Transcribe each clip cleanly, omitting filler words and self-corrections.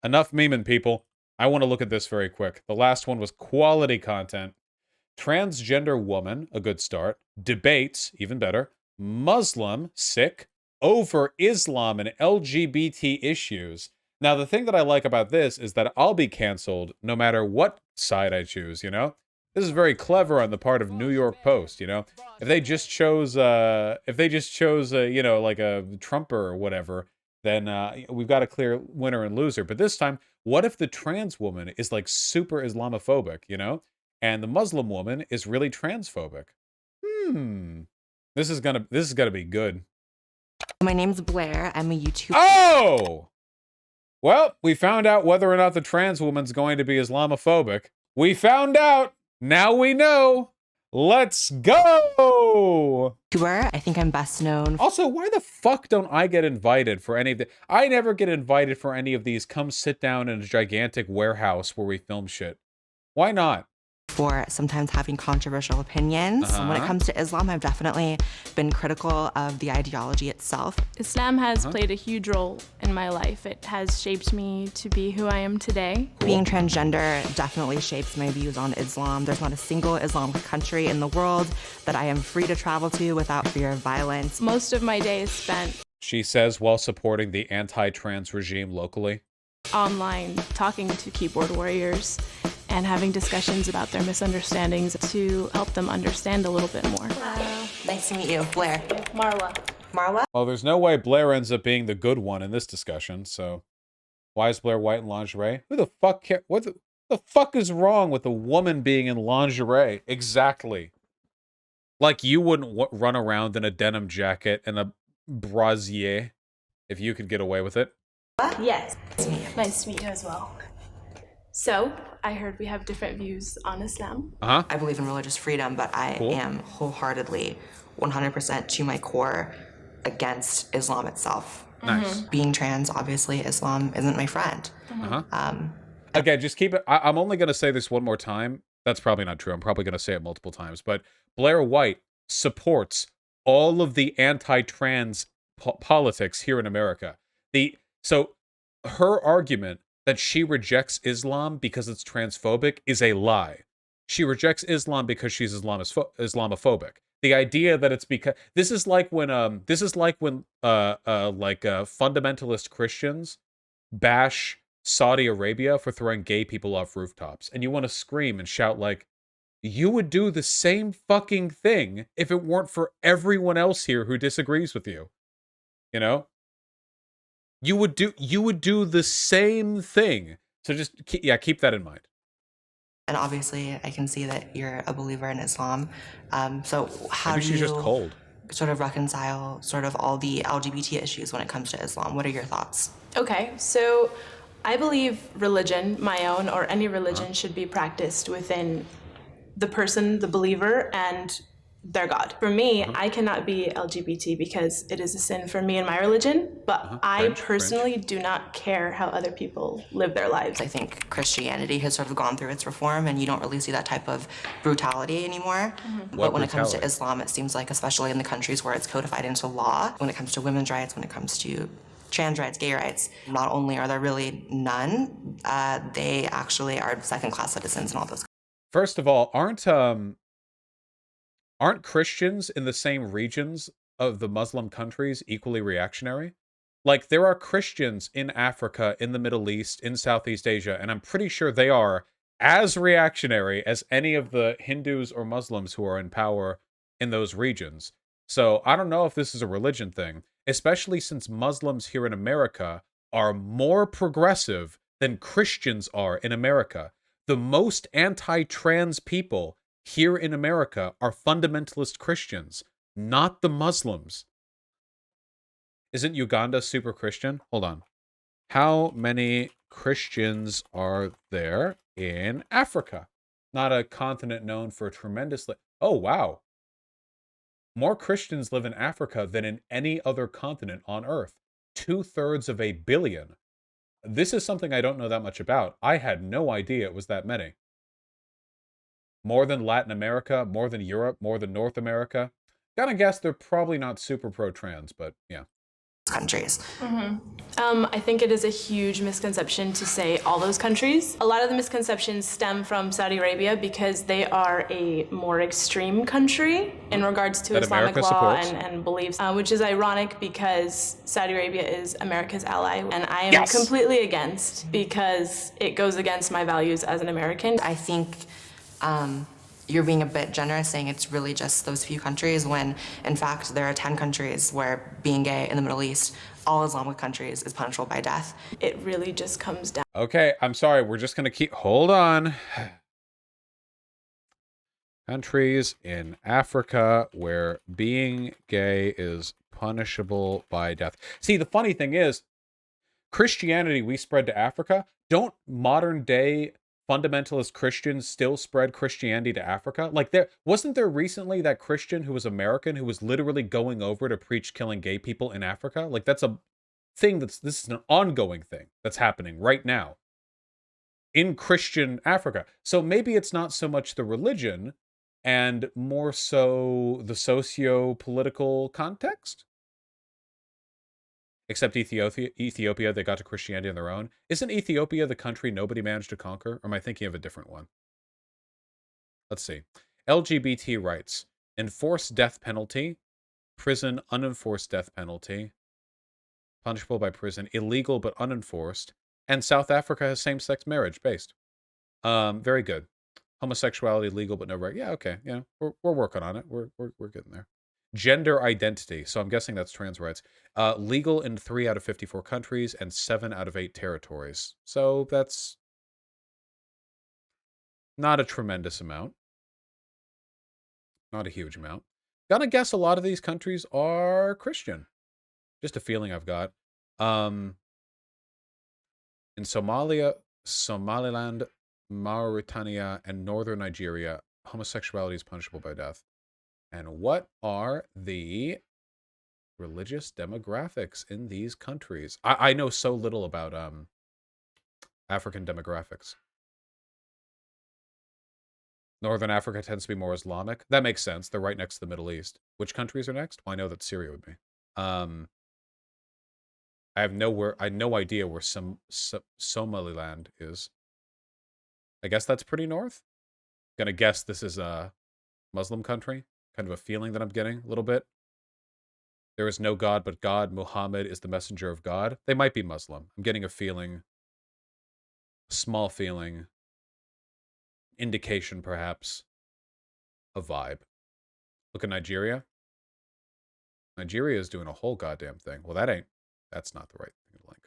Enough memeing, people. I want to look at this very quick. The last one was quality content. Transgender woman, a good start. Debates, even better. Muslim, sick. Over Islam and LGBT issues. Now, the thing that I like about this is that I'll be canceled no matter what side I choose, you know? This is very clever on the part of New York Post, you know? If they just chose, you know, like a Trumper or whatever, then we've got a clear winner and loser. But this time, what if the trans woman is like super Islamophobic, you know? And the Muslim woman is really transphobic. Hmm. This is gonna be good. My name's Blaire. I'm a YouTuber. Oh! Well, we found out whether or not the trans woman's going to be Islamophobic. We found out! Now we know! Let's go! I think I'm best known. Also, why the fuck don't I get invited for any of the... I never get invited for any of these come sit down in a gigantic warehouse where we film shit. Why not? For sometimes having controversial opinions. When it comes to Islam, I've definitely been critical of the ideology itself. Islam has played a huge role in my life. It has shaped me to be who I am today. Being transgender definitely shapes my views on Islam. There's not a single Islamic country in the world that I am free to travel to without fear of violence. Most of my day is spent, she says, while supporting the anti-trans regime locally, online talking to keyboard warriors and having discussions about their misunderstandings to help them understand a little bit more. Hello. Nice to meet you, Blaire. Marla. Marla? well, there's no way Blaire ends up being the good one in this discussion, so why is Blaire white in lingerie? Who the fuck cares? What the fuck is wrong with a woman being in lingerie? Exactly. Like you wouldn't run around in a denim jacket and a brassiere if you could get away with it. Yes. Nice to meet you as well. So, I heard we have different views on Islam. Uh-huh. I believe in religious freedom, but I am wholeheartedly, 100% to my core against Islam itself. Nice. Being trans, obviously, Islam isn't my friend. Again, just keep it... I'm only going to say this one more time. That's probably not true. I'm probably going to say it multiple times. But Blaire White supports all of the anti-trans politics here in America. So her argument that she rejects Islam because it's transphobic is a lie. She rejects Islam because she's Islamophobic. The idea that it's because this is like when fundamentalist Christians bash Saudi Arabia for throwing gay people off rooftops, and you want to scream and shout like, you would do the same fucking thing if it weren't for everyone else here who disagrees with you. You know? You would do the same thing. So just keep that in mind. And obviously, I can see that you're a believer in Islam. So how Maybe do she's you just cold. sort of reconcile sort of all the LGBT issues when it comes to Islam? What are your thoughts? Okay, so I believe religion, my own or any religion, should be practiced within the person, the believer, and their God. For me, I cannot be LGBT because it is a sin for me and my religion, but I personally do not care how other people live their lives. I think Christianity has sort of gone through its reform, and you don't really see that type of brutality anymore. But when it comes to Islam, it seems like, especially in the countries where it's codified into law, when it comes to women's rights, when it comes to trans rights, gay rights, not only are there really none, they actually are second-class citizens and all those. First of all, aren't Christians in the same regions of the Muslim countries equally reactionary? Like, there are Christians in Africa, in the Middle East, in Southeast Asia, and I'm pretty sure they are as reactionary as any of the Hindus or Muslims who are in power in those regions. So I don't know if this is a religion thing, especially since Muslims here in America are more progressive than Christians are in America. The most anti-trans people here in America are fundamentalist Christians, not the Muslims. Isn't Uganda super Christian? Hold on. How many Christians are there in Africa? Not a continent known for tremendously... Oh, wow. More Christians live in Africa than in any other continent on Earth. 2/3 of a billion. This is something I don't know that much about. I had no idea it was that many. More than Latin America, more than Europe, more than North America. Gotta guess they're probably not super pro-trans, but yeah. countries. I think it is a huge misconception to say all those countries. A lot of the misconceptions stem from Saudi Arabia because they are a more extreme country in regards to That Islamic America law supports. and beliefs, which is ironic because Saudi Arabia is America's ally, and I am Yes! completely against because it goes against my values as an American. I think you're being a bit generous saying it's really just those few countries when, in fact, there are 10 countries where being gay in the Middle East, all Islamic countries, is punishable by death. It really just comes down. Okay, I'm sorry. We're just going to hold on. Countries in Africa where being gay is punishable by death. See, the funny thing is, Christianity we spread to Africa. Don't modern day fundamentalist Christians still spread Christianity to Africa? Like, wasn't there recently that Christian who was American who was literally going over to preach killing gay people in Africa? Like, that's a thing this is an ongoing thing that's happening right now in Christian Africa. So maybe it's not so much the religion and more so the socio-political context. Except Ethiopia, they got to Christianity on their own. Isn't Ethiopia the country nobody managed to conquer? Or am I thinking of a different one? Let's see. LGBT rights. Enforced death penalty. Prison, unenforced death penalty. Punishable by prison. Illegal but unenforced. And South Africa has same-sex marriage based. Very good. Homosexuality legal but no right. Yeah, okay. Yeah, we're working on it. We're getting there. Gender identity. So I'm guessing that's trans rights. Legal in 3 out of 54 countries and 7 out of 8 territories. So that's not a tremendous amount. Not a huge amount. Gotta guess a lot of these countries are Christian. Just a feeling I've got. In Somalia, Somaliland, Mauritania, and northern Nigeria, homosexuality is punishable by death. And what are the religious demographics in these countries? I know so little about African demographics. Northern Africa tends to be more Islamic. That makes sense. They're right next to the Middle East. Which countries are next? Well, I know that Syria would be. I have no idea where Somaliland is. I guess that's pretty north. Gonna guess this is a Muslim country. Kind of a feeling that I'm getting a little bit. There is no God but God. Muhammad is the messenger of God. They might be Muslim. I'm getting a feeling. Small feeling. Indication, perhaps. A vibe. Look at Nigeria. Nigeria is doing a whole goddamn thing. Well, that's not the right thing to link.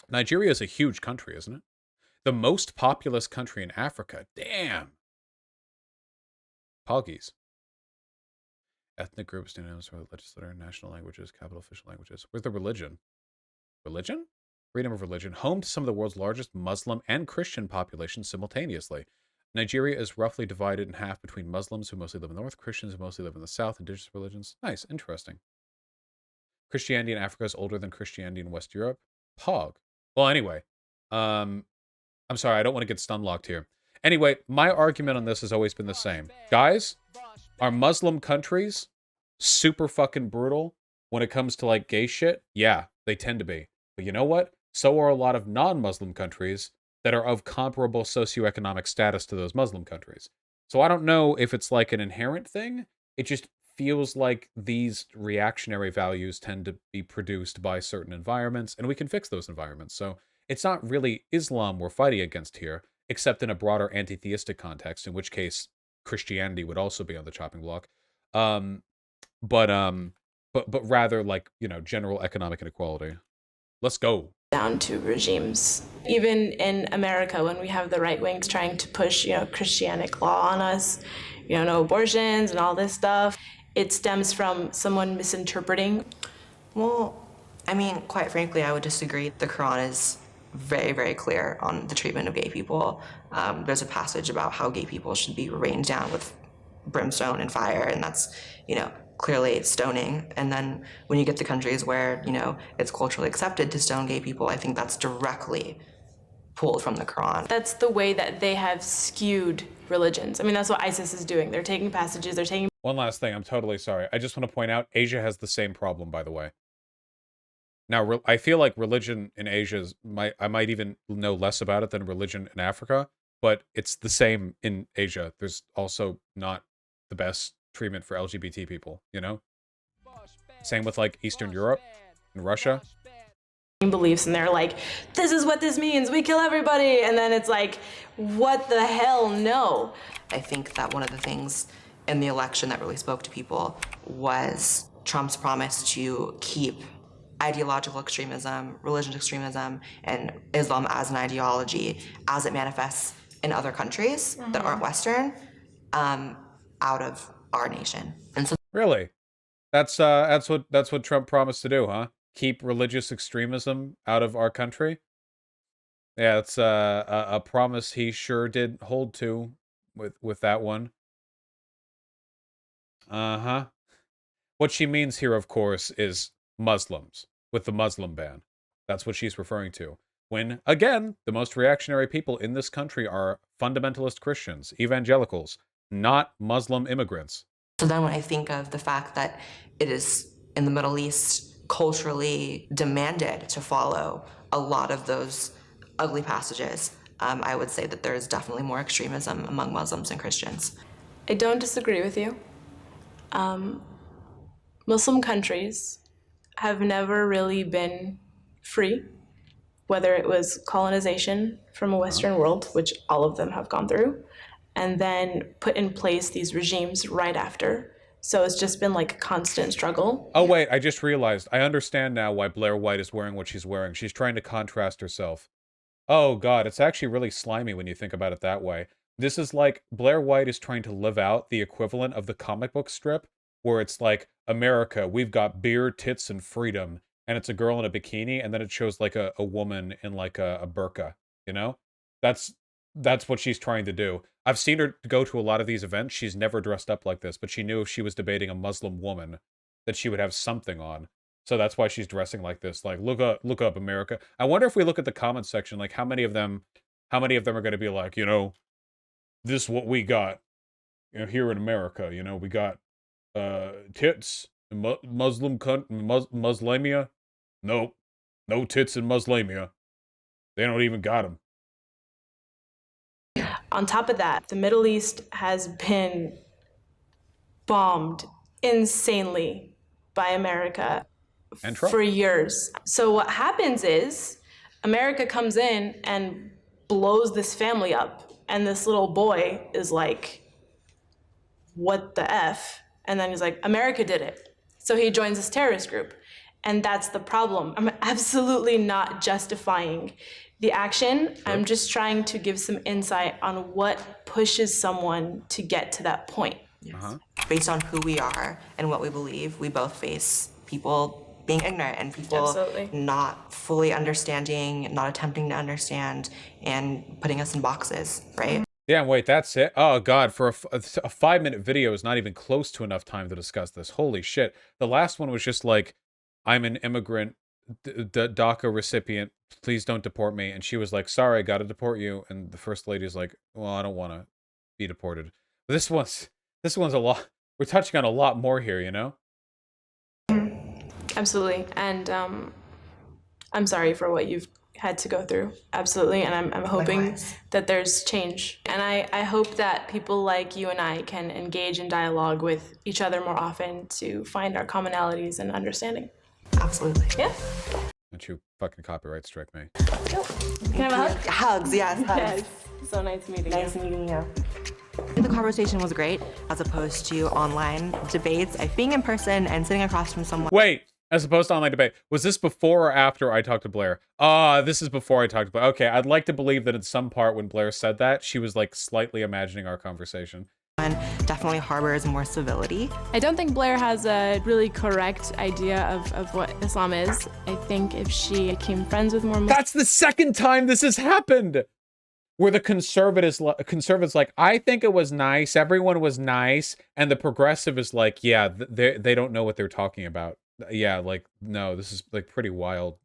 Nigeria is a huge country, isn't it? The most populous country in Africa. Damn. Poggies. Ethnic groups, dynamics, legislature, national languages, capital official languages. Where's the religion? Religion? Freedom of religion. Home to some of the world's largest Muslim and Christian populations simultaneously. Nigeria is roughly divided in half between Muslims who mostly live in the north, Christians who mostly live in the south, indigenous religions. Nice, interesting. Christianity in Africa is older than Christianity in West Europe. Pog. Well, anyway. I'm sorry, I don't want to get stunlocked here. Anyway, my argument on this has always been the same. Guys, are Muslim countries super fucking brutal when it comes to, like, gay shit? Yeah, they tend to be. But you know what? So are a lot of non-Muslim countries that are of comparable socioeconomic status to those Muslim countries. So I don't know if it's like an inherent thing. It just feels like these reactionary values tend to be produced by certain environments, and we can fix those environments. So it's not really Islam we're fighting against here, except in a broader anti-theistic context, in which case Christianity would also be on the chopping block. But rather, like, you know, general economic inequality. Let's go. Down to regimes. Even in America, when we have the right wings trying to push, Christianic law on us, no abortions and all this stuff, it stems from someone misinterpreting. Well, I mean, quite frankly, I would disagree. The Quran is very, very clear on the treatment of gay people. There's a passage about how gay people should be rained down with brimstone and fire, and that's, clearly stoning. And then when you get to countries where, it's culturally accepted to stone gay people, I think that's directly pulled from the Quran. That's the way that they have skewed religions. I mean, that's what ISIS is doing. They're taking passages, they're taking... One last thing, I'm totally sorry. I just want to point out, Asia has the same problem, by the way. Now, I feel like religion in Asia I might even know less about it than religion in Africa, but it's the same in Asia. There's also not the best treatment for LGBT people, you know? Same with, like, Eastern Europe and Russia. Beliefs, and they're like, this is what this means, we kill everybody, and then it's like, what the hell, no. I think that one of the things in the election that really spoke to people was Trump's promise to keep ideological extremism, religious extremism, and Islam as an ideology as it manifests in other countries that aren't Western, out of our nation. And so really, that's what Trump promised to do, huh? Keep religious extremism out of our country. Yeah, it's a promise he sure did hold to with that one. Uh-huh. What she means here, of course, is Muslims, with the Muslim ban. That's what she's referring to. When, again, the most reactionary people in this country are fundamentalist Christians, evangelicals, not Muslim immigrants. So then when I think of the fact that it is in the Middle East culturally demanded to follow a lot of those ugly passages, I would say that there is definitely more extremism among Muslims and Christians. I don't disagree with you. Muslim countries have never really been free, whether it was colonization from a Western world, which all of them have gone through, and then put in place these regimes right after. So it's just been like a constant struggle. Oh, wait, I just realized. I understand now why Blaire White is wearing what she's wearing. She's trying to contrast herself. Oh, God, it's actually really slimy when you think about it that way. This is like, Blaire White is trying to live out the equivalent of the comic book strip, where it's like, America, we've got beer, tits, and freedom, and it's a girl in a bikini, and then it shows like a woman in like a burqa, you know? That's what she's trying to do. I've seen her go to a lot of these events. She's never dressed up like this, but she knew if she was debating a Muslim woman, that she would have something on. So that's why she's dressing like this. Like, look up, America. I wonder if we look at the comment section, like how many of them are going to be like, you know, this is what we got, you know, here in America. You know, we got tits in Muslimia. Nope, no tits in Muslimia. They don't even got them. On top of that, the Middle East has been bombed insanely by America and Trump for years. So what happens is America comes in and blows this family up, and this little boy is like, what the F? And then he's like, America did it. So he joins this terrorist group. And that's the problem. I'm absolutely not justifying the action. Sure. I'm just trying to give some insight on what pushes someone to get to that point. Yes. Based on who we are and what we believe, we both face people being ignorant and people not fully understanding, not attempting to understand, and putting us in boxes, right? Yeah, wait, that's it? Oh, God, for a 5-minute video is not even close to enough time to discuss this. Holy shit. The last one was just like, I'm an immigrant, DACA recipient, please don't deport me. And she was like, sorry, I gotta deport you. And the first lady's like, well, I don't want to be deported. But this one's a lot, we're touching on a lot more here, you know? Absolutely. And I'm sorry for what you've had to go through. Absolutely. And I'm hoping that there's change. And I hope that people like you and I can engage in dialogue with each other more often to find our commonalities and understanding. Absolutely. Yeah. Don't you fucking copyright strike me. Can I have a hug? Hugs, yes, hugs. Yes. So nice meeting you. Nice meeting you. The conversation was great, as opposed to online debates. I think in person and sitting across from someone. Wait, as opposed to online debate. Was this before or after I talked to Blaire? This is before I talked to Blaire. Okay, I'd like to believe that in some part when Blaire said that, she was like slightly imagining our conversation. And definitely harbors more civility. I don't think Blaire has a really correct idea of what Islam is. I think if she became friends with more That's the second time this has happened! Where the conservatives like, I think it was nice, everyone was nice, and the progressive is like, yeah, they don't know what they're talking about. Yeah, like, no, this is like pretty wild.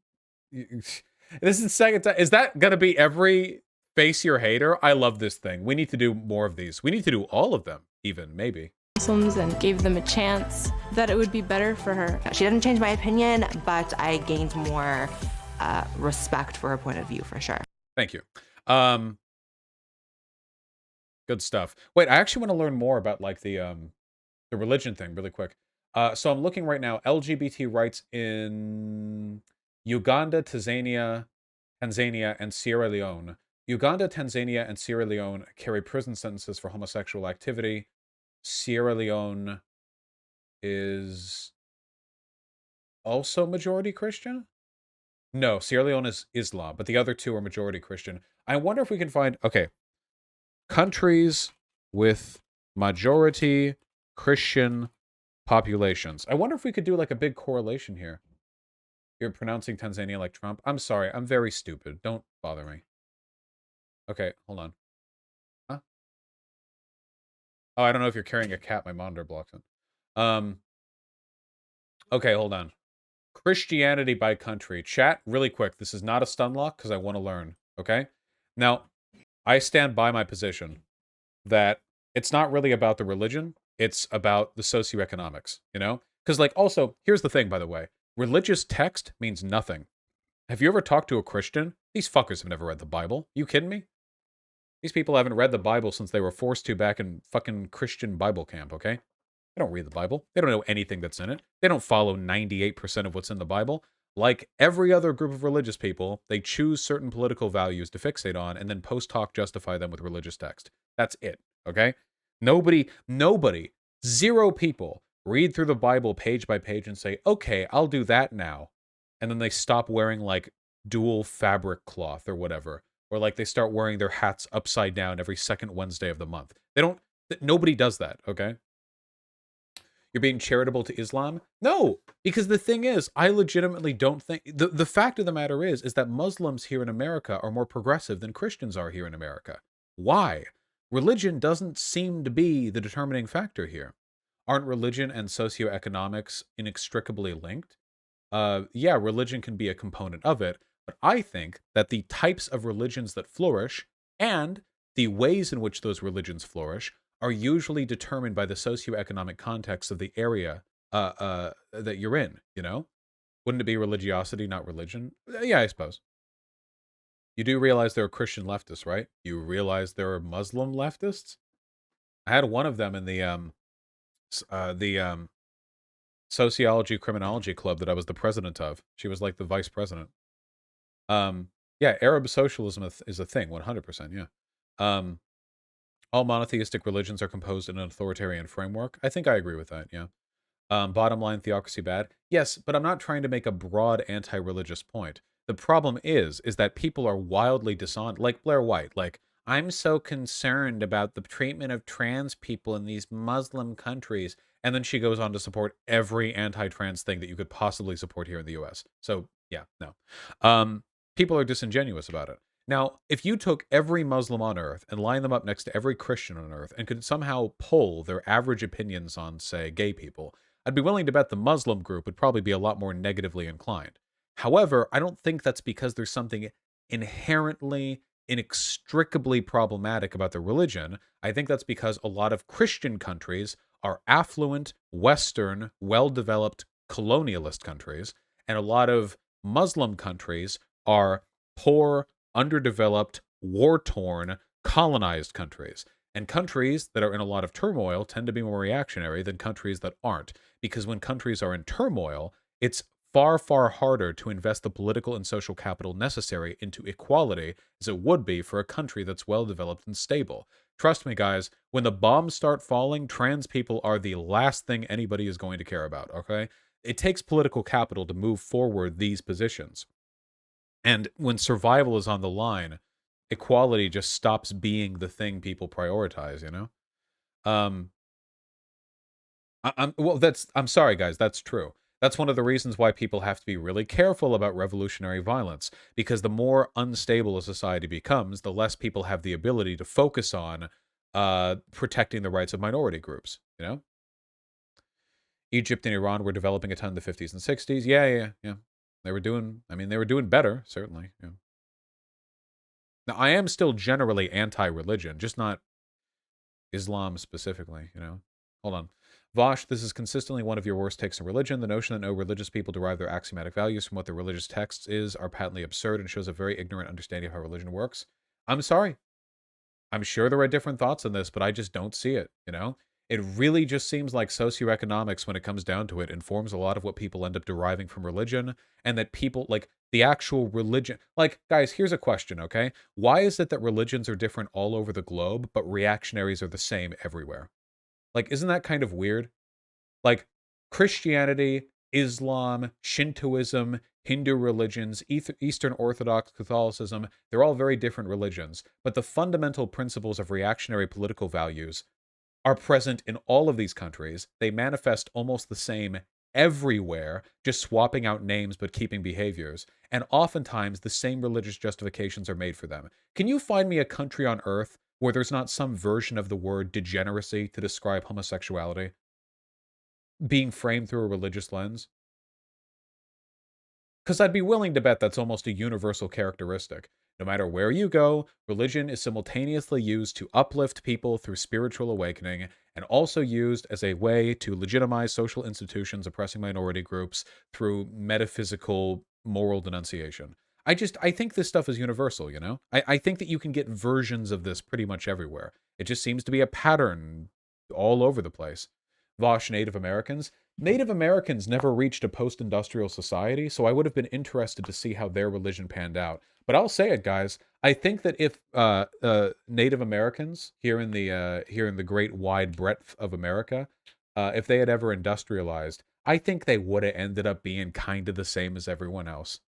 This is the second time. Is that going to be every face your hater? I love this thing. We need to do more of these. We need to do all of them, even, maybe. Muslims and gave them a chance, that it would be better for her. She didn't change my opinion, but I gained more respect for her point of view, for sure. Thank you. Good stuff. Wait, I actually want to learn more about like the religion thing really quick. So I'm looking right now, LGBT rights in Uganda, Tanzania, and Sierra Leone. Uganda, Tanzania, and Sierra Leone carry prison sentences for homosexual activity. Sierra Leone is also majority Christian? No, Sierra Leone is Islam, but the other two are majority Christian. I wonder if we can find, okay, countries with majority Christian populations. I wonder if we could do like a big correlation here. You're pronouncing Tanzania like Trump. I'm sorry, I'm very stupid. Don't bother me. Okay, hold on. Huh? Oh, I don't know if you're carrying a cat. My monitor blocks it. Okay, hold on. Christianity by country. Chat, really quick. This is not a stun lock because I want to learn. Okay? Now, I stand by my position that it's not really about the religion. It's about the socioeconomics, you know? Because, like, also, here's the thing, by the way. Religious text means nothing. Have you ever talked to a Christian? These fuckers have never read the Bible. You kidding me? These people haven't read the Bible since they were forced to back in fucking Christian Bible camp, okay? They don't read the Bible. They don't know anything that's in it. They don't follow 98% of what's in the Bible. Like every other group of religious people, they choose certain political values to fixate on and then post hoc justify them with religious text. That's it, okay? Nobody, zero people read through the Bible page by page and say, okay, I'll do that now. And then they stop wearing like dual fabric cloth or whatever. Or like they start wearing their hats upside down every second Wednesday of the month. Nobody does that, okay? You're being charitable to Islam? No, because the thing is, I legitimately don't think... The fact of the matter is that Muslims here in America are more progressive than Christians are here in America. Why? Religion doesn't seem to be the determining factor here. Aren't religion and socioeconomics inextricably linked? Yeah, religion can be a component of it, but I think that the types of religions that flourish and the ways in which those religions flourish are usually determined by the socioeconomic context of the area that you're in, you know? Wouldn't it be religiosity, not religion? Yeah, I suppose. You do realize there are Christian leftists, right? You realize there are Muslim leftists? I had one of them in the sociology criminology club that I was the president of. She was like the vice president. Yeah, Arab socialism is a thing, 100%, yeah. All monotheistic religions are composed in an authoritarian framework. I think I agree with that, yeah. Bottom line, theocracy bad? Yes, but I'm not trying to make a broad anti-religious point. The problem is that people are wildly dishonest, like Blaire White, like, I'm so concerned about the treatment of trans people in these Muslim countries. And then she goes on to support every anti-trans thing that you could possibly support here in the US. So, yeah, no. People are disingenuous about it. Now, if you took every Muslim on earth and lined them up next to every Christian on earth and could somehow poll their average opinions on, say, gay people, I'd be willing to bet the Muslim group would probably be a lot more negatively inclined. However, I don't think that's because there's something inherently, inextricably problematic about the religion. I think that's because a lot of Christian countries are affluent, Western, well-developed colonialist countries, and a lot of Muslim countries are poor, underdeveloped, war-torn, colonized countries. And countries that are in a lot of turmoil tend to be more reactionary than countries that aren't. Because when countries are in turmoil, it's far, far harder to invest the political and social capital necessary into equality as it would be for a country that's well-developed and stable. Trust me, guys, when the bombs start falling, trans people are the last thing anybody is going to care about, okay? It takes political capital to move forward these positions. And when survival is on the line, equality just stops being the thing people prioritize, you know? I'm sorry, guys, that's true. That's one of the reasons why people have to be really careful about revolutionary violence, because the more unstable a society becomes, the less people have the ability to focus on protecting the rights of minority groups, you know? Egypt and Iran were developing a ton in the 50s and 60s. Yeah. They were doing, I mean, they were doing better, certainly. Yeah. Now, I am still generally anti-religion, just not Islam specifically, you know? Hold on. Vosh, this is consistently one of your worst takes on religion. The notion that no religious people derive their axiomatic values from what their religious texts are patently absurd and shows a very ignorant understanding of how religion works. I'm sorry. I'm sure there are different thoughts on this, but I just don't see it, you know? It really just seems like socioeconomics, when it comes down to it, informs a lot of what people end up deriving from religion, and that people, like, the actual religion... Like, guys, here's a question, okay? Why is it that religions are different all over the globe, but reactionaries are the same everywhere? Like, isn't that kind of weird? Like, Christianity, Islam, Shintoism, Hindu religions, Eastern Orthodox Catholicism, they're all very different religions, but the fundamental principles of reactionary political values are present in all of these countries. They manifest almost the same everywhere, just swapping out names but keeping behaviors. And oftentimes, the same religious justifications are made for them. Can you find me a country on earth where there's not some version of the word degeneracy to describe homosexuality being framed through a religious lens? Because I'd be willing to bet that's almost a universal characteristic. No matter where you go, religion is simultaneously used to uplift people through spiritual awakening, and also used as a way to legitimize social institutions oppressing minority groups through metaphysical moral denunciation. I think this stuff is universal, you know? I think that you can get versions of this pretty much everywhere. It just seems to be a pattern all over the place. Vosh, Native Americans. Native Americans never reached a post-industrial society, so I would have been interested to see how their religion panned out. But I'll say it, guys. I think that if Native Americans here in the great wide breadth of America, if they had ever industrialized, I think they would have ended up being kind of the same as everyone else.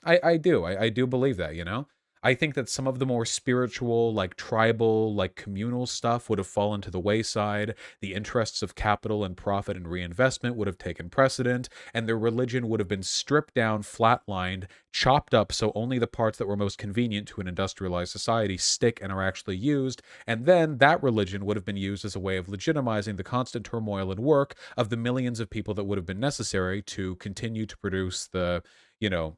I do. I do believe that, you know? I think that some of the more spiritual, like tribal, like communal stuff would have fallen to the wayside. The interests of capital and profit and reinvestment would have taken precedent, and their religion would have been stripped down, flatlined, chopped up so only the parts that were most convenient to an industrialized society stick and are actually used, and then that religion would have been used as a way of legitimizing the constant turmoil and work of the millions of people that would have been necessary to continue to produce the, you know,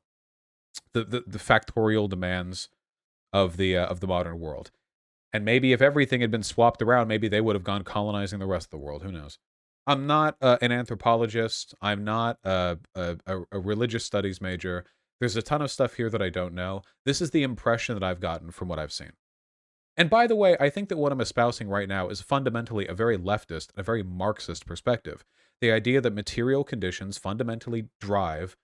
the factorial demands of the modern world. And maybe if everything had been swapped around, maybe they would have gone colonizing the rest of the world. Who knows? I'm not an anthropologist. I'm not a religious studies major. There's a ton of stuff here that I don't know. This is the impression that I've gotten from what I've seen. And by the way, I think that what I'm espousing right now is fundamentally a very leftist, a very Marxist perspective. The idea that material conditions fundamentally drive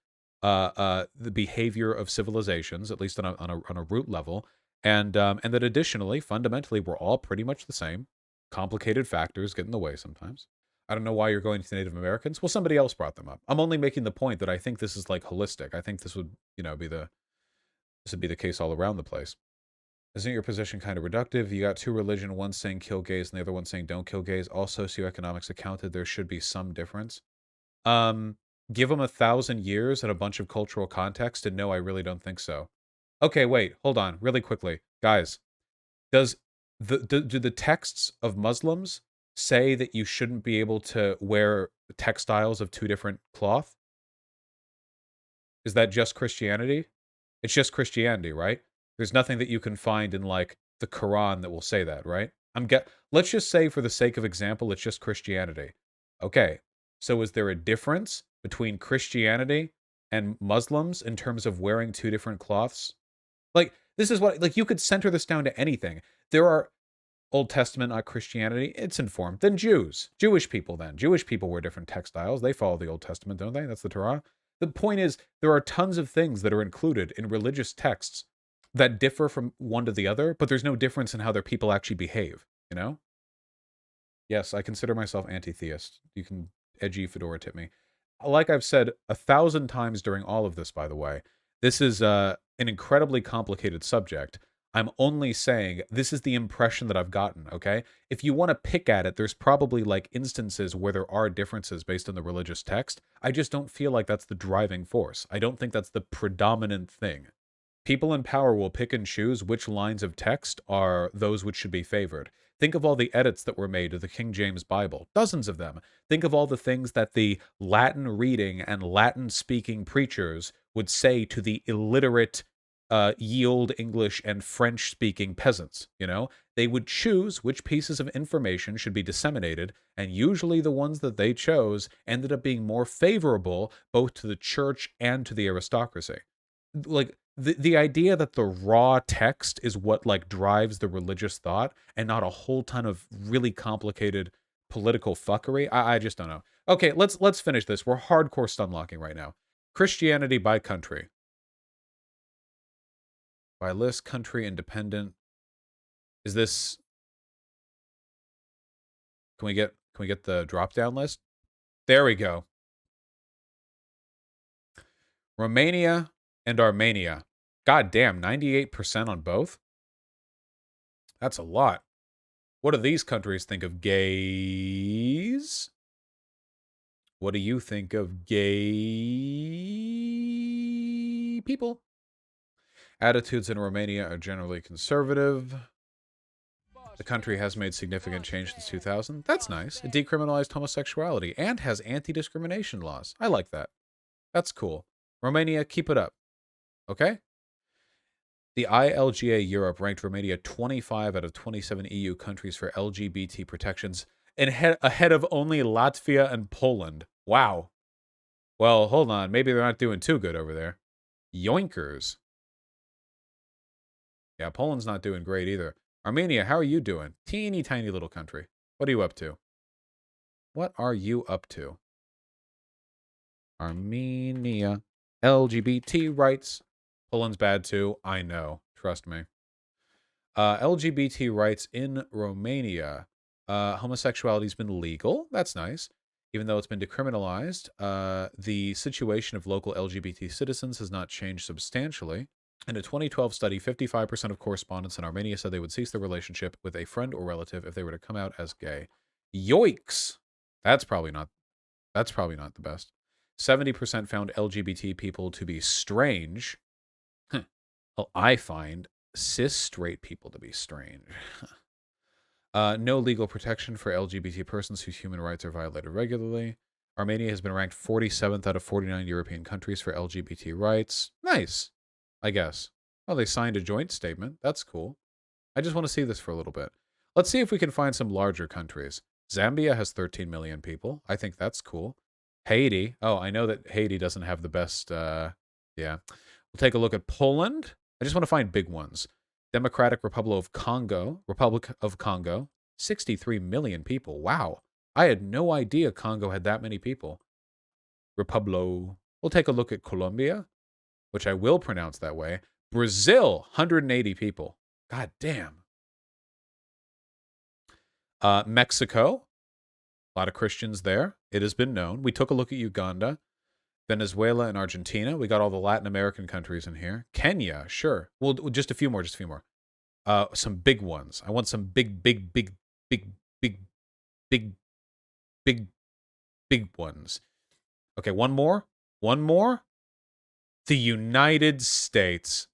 the behavior of civilizations, at least on a root level, and that additionally, fundamentally, we're all pretty much the same. Complicated factors get in the way sometimes. I don't know why you're going to Native Americans. Well, somebody else brought them up. I'm only making the point that I think this is like holistic. I think this would, you know, be the case all around the place. Isn't your position kind of reductive? You got two religion, one saying kill gays and the other one saying don't kill gays. All socioeconomics accounted, there should be some difference. Give them 1,000 years and a bunch of cultural context, and no, I really don't think so. Okay, wait, hold on, really quickly. Guys, do the texts of Muslims say that you shouldn't be able to wear textiles of two different cloth? Is that just Christianity? It's just Christianity, right? There's nothing that you can find in, like, the Quran that will say that, right? Let's just say, for the sake of example, it's just Christianity. Okay, so is there a difference between Christianity and Muslims in terms of wearing two different cloths? Like, this is what, like, you could center this down to anything. There are Old Testament, not Christianity. It's informed. Then Jews. Jewish people, then. Jewish people wear different textiles. They follow the Old Testament, don't they? That's the Torah. The point is, there are tons of things that are included in religious texts that differ from one to the other, but there's no difference in how their people actually behave, you know? Yes, I consider myself anti-theist. You can edgy fedora tip me. Like I've said 1,000 times during all of this, by the way, this is an incredibly complicated subject. I'm only saying this is the impression that I've gotten, okay? If you want to pick at it, there's probably like instances where there are differences based on the religious text. I just don't feel like that's the driving force. I don't think that's the predominant thing. People in power will pick and choose which lines of text are those which should be favored. Think of all the edits that were made to the King James Bible, dozens of them. Think of all the things that the Latin reading and Latin speaking preachers would say to the illiterate yield English and French speaking peasants. They would choose which pieces of information should be disseminated, and usually the ones that they chose ended up being more favorable both to the church and to the aristocracy. Like, the idea that the raw text is what drives the religious thought and not a whole ton of really complicated political fuckery, I just don't know. Okay, let's finish this. We're hardcore stunlocking right now. Christianity by country. By list, country, independent. Is this... Can we get the drop-down list? There we go. Romania and Armenia. God damn, 98% on both? That's a lot. What do these countries think of gays? What do you think of gay people? Attitudes in Romania are generally conservative. The country has made significant change since 2000. That's nice. It decriminalized homosexuality and has anti-discrimination laws. I like that. That's cool. Romania, keep it up. Okay? The ILGA Europe ranked Romania 25 out of 27 EU countries for LGBT protections, and ahead of only Latvia and Poland. Wow. Well, hold on. Maybe they're not doing too good over there. Yoinkers. Yeah, Poland's not doing great either. Armenia, how are you doing? Teeny tiny little country. What are you up to? What are you up to? Armenia. LGBT rights. Poland's bad too. I know. Trust me. LGBT rights in Romania. Homosexuality's been legal. That's nice. Even though it's been decriminalized, the situation of local LGBT citizens has not changed substantially. In a 2012 study, 55% of correspondents in Armenia said they would cease their relationship with a friend or relative if they were to come out as gay. Yoicks! That's probably not the best. 70% found LGBT people to be strange. Well, I find cis straight people to be strange. No legal protection for LGBT persons whose human rights are violated regularly. Armenia has been ranked 47th out of 49 European countries for LGBT rights. Nice, I guess. Oh, they signed a joint statement. That's cool. I just want to see this for a little bit. Let's see if we can find some larger countries. Zambia has 13 million people. I think that's cool. Haiti. Oh, I know that Haiti doesn't have the best... yeah. We'll take a look at Poland. I just want to find big ones. Democratic Republic of Congo, 63 million people. Wow. I had no idea Congo had that many people. We'll take a look at Colombia, which I will pronounce that way. Brazil, 180 people. God damn. Mexico, a lot of Christians there. It has been known. We took a look at Uganda. Venezuela and Argentina. We got all the Latin American countries in here. Kenya, sure. Well, just a few more. Some big ones. I want some big ones. Okay, one more. The United States.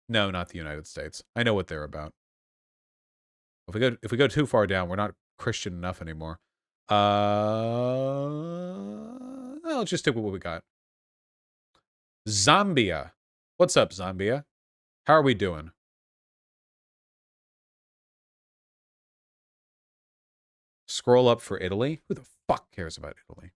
No, not the United States. I know what they're about. If we go too far down, we're not Christian enough anymore. Let's just stick with what we got. Zambia. What's up, Zambia? How are we doing? Scroll up for Italy. Who the fuck cares about Italy?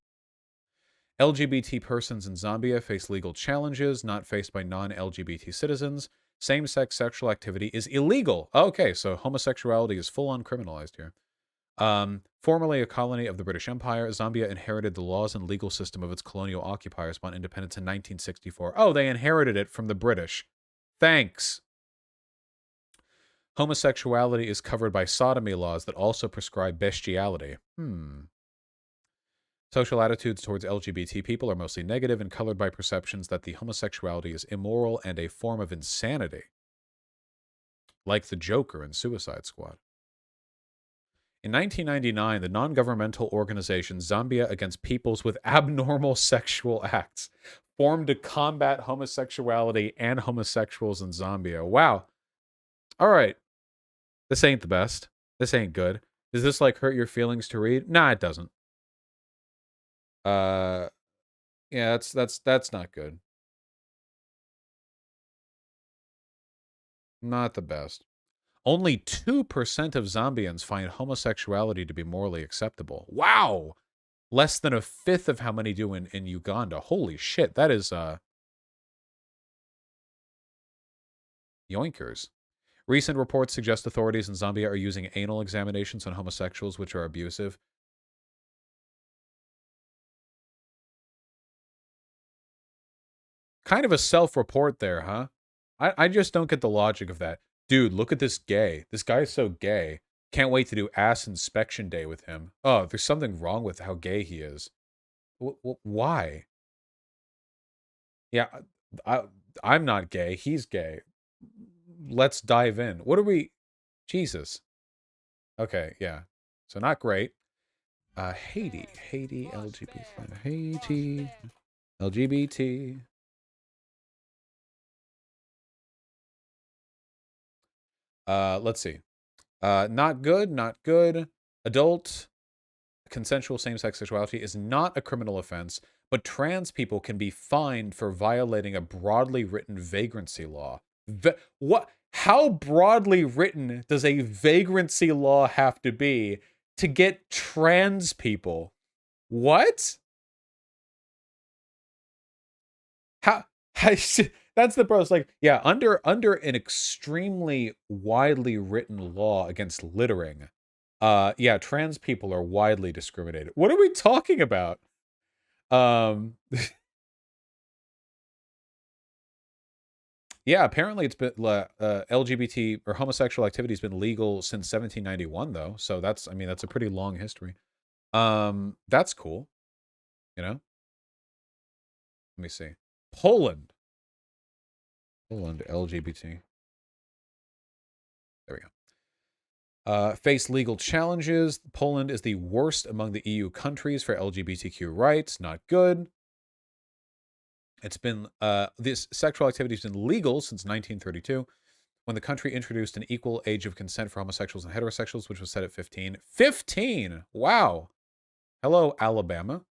LGBT persons in Zambia face legal challenges not faced by non-LGBT citizens. Same-sex sexual activity is illegal. Okay, so homosexuality is full-on criminalized here. Formerly a colony of the British Empire, Zambia inherited the laws and legal system of its colonial occupiers upon independence in 1964. Oh, they inherited it from the British. Thanks. Homosexuality is covered by sodomy laws that also prescribe bestiality. Social attitudes towards LGBT people are mostly negative and colored by perceptions that the homosexuality is immoral and a form of insanity. Like the Joker in Suicide Squad. In 1999, the non-governmental organization Zambia Against Peoples with Abnormal Sexual Acts formed to combat homosexuality and homosexuals in Zambia. Wow. All right. This ain't the best. This ain't good. Does this, like, hurt your feelings to read? Nah, it doesn't. Yeah, that's not good. Not the best. Only 2% of Zambians find homosexuality to be morally acceptable. Wow! Less than a fifth of how many do in Uganda. Holy shit, that is, yoinkers. Recent reports suggest authorities in Zambia are using anal examinations on homosexuals, which are abusive. Kind of a self-report there, huh? I just don't get the logic of that. Dude, look at this gay. This guy is so gay. Can't wait to do ass inspection day with him. Oh, there's something wrong with how gay he is. Why? Yeah, I'm not gay. He's gay. Let's dive in. What are we... Jesus. Okay, yeah. So not great. Haiti, LGBT, Haiti, LGBT. Let's see. Not good, not good. Adult consensual same-sex sexuality is not a criminal offense, but trans people can be fined for violating a broadly written vagrancy law. What? How broadly written does a vagrancy law have to be to get trans people? What? How? That's the pros. Like, yeah, under an extremely widely written law against littering, yeah, trans people are widely discriminated. What are we talking about? Yeah, apparently it's been LGBT or homosexual activity has been legal since 1791, though. So that's, I mean, that's a pretty long history. That's cool. You know. Let me see. Poland LGBT. There we go. Face legal challenges. Poland is the worst among the EU countries for LGBTQ rights. Not good. It's been, this sexual activity has been legal since 1932, when the country introduced an equal age of consent for homosexuals and heterosexuals, which was set at 15. 15! Wow! Hello, Alabama.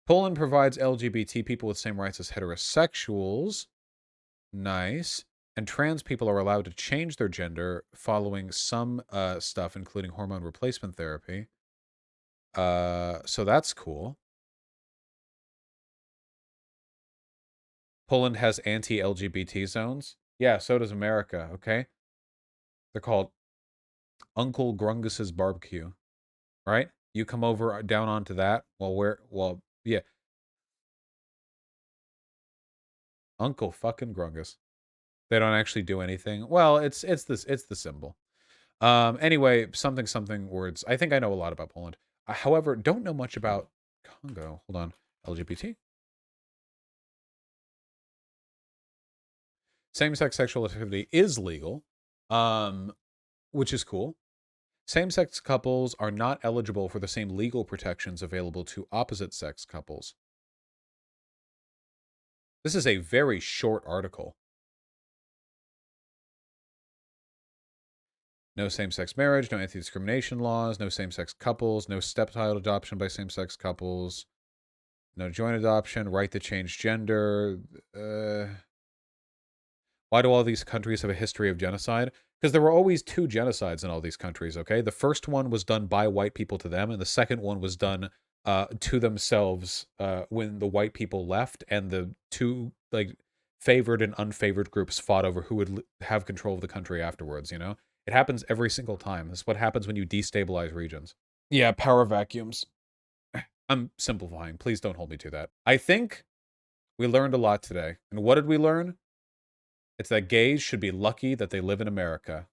Poland provides LGBT people with same rights as heterosexuals. Nice. And trans people are allowed to change their gender following some stuff, including hormone replacement therapy. So that's cool. Poland has anti-LGBT zones. Yeah, so does America, okay? They're called Uncle Grungus's Barbecue, right? You come over down onto that. Well, yeah. Uncle fucking Grungus. They don't actually do anything. Well, it's the symbol. Anyway, something words. I think I know a lot about Poland. However, don't know much about Congo. Hold on. LGBT. Same-sex sexual activity is legal, which is cool. Same-sex couples are not eligible for the same legal protections available to opposite-sex couples. This is a very short article. No same-sex marriage, no anti-discrimination laws, no same-sex couples, no stepchild adoption by same-sex couples, no joint adoption, right to change gender. Why do all these countries have a history of genocide? Because there were always two genocides in all these countries, okay? The first one was done by white people to them, and the second one was done to themselves when the white people left, and the two, like, favored and unfavored groups fought over who would have control of the country afterwards, you know? It happens every single time. This is what happens when you destabilize regions. Yeah, power vacuums. I'm simplifying. Please don't hold me to that. I think we learned a lot today. And what did we learn? It's that gays should be lucky that they live in America.